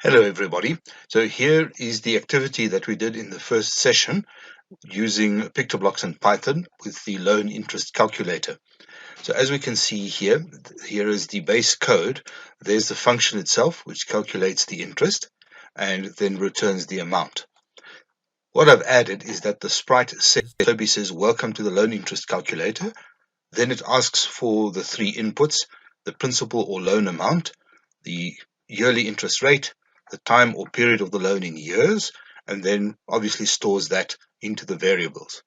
Hello everybody. So here is the activity that we did in the first session using Pictoblox and Python with the loan interest calculator. So as we can see here, here is the base code. There's the function itself which calculates the interest and then returns the amount. What I've added is that the sprite says welcome to the loan interest calculator. Then it asks for the three inputs, the principal or loan amount, the yearly interest rate, the time or period of the loan in years, and then obviously stores that into the variables.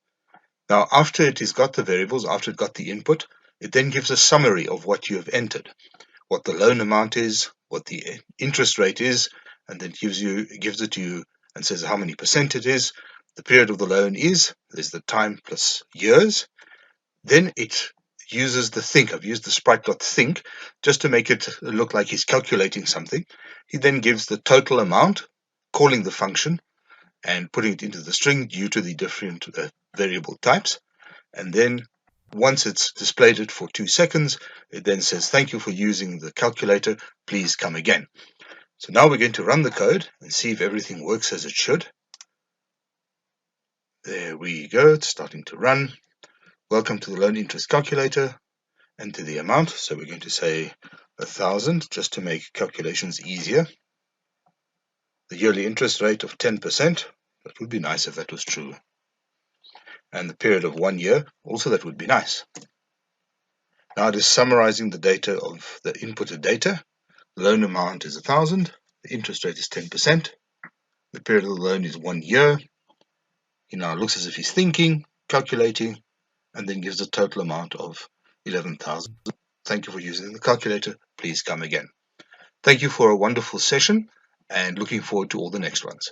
Now, after it has got the variables, after it got the input, it then gives a summary of what you have entered, what the loan amount is, what the interest rate is, and then gives it to you and says how many percent it is, the period of the loan is, there's the time plus years. Then it uses the think. I've used the sprite.think just to make it look like he's calculating something. He then gives the total amount, calling the function and putting it into the string due to the different variable types. And then once it's displayed it for 2 seconds, it then says, thank you for using the calculator. Please come again. So now we're going to run the code and see if everything works as it should. There we go. It's starting to run. Welcome to the loan interest calculator. Enter the amount. So we're going to say 1,000 just to make calculations easier. The yearly interest rate of 10%. That would be nice if that was true. And the period of 1 year. Also, that would be nice. Now it is summarizing the data of the inputted data. The loan amount is 1,000. The interest rate is 10%. The period of the loan is 1 year. He now looks as if he's thinking, calculating, and then gives the total amount of 11,000. Thank you for using the calculator. Please come again. Thank you for a wonderful session and looking forward to all the next ones.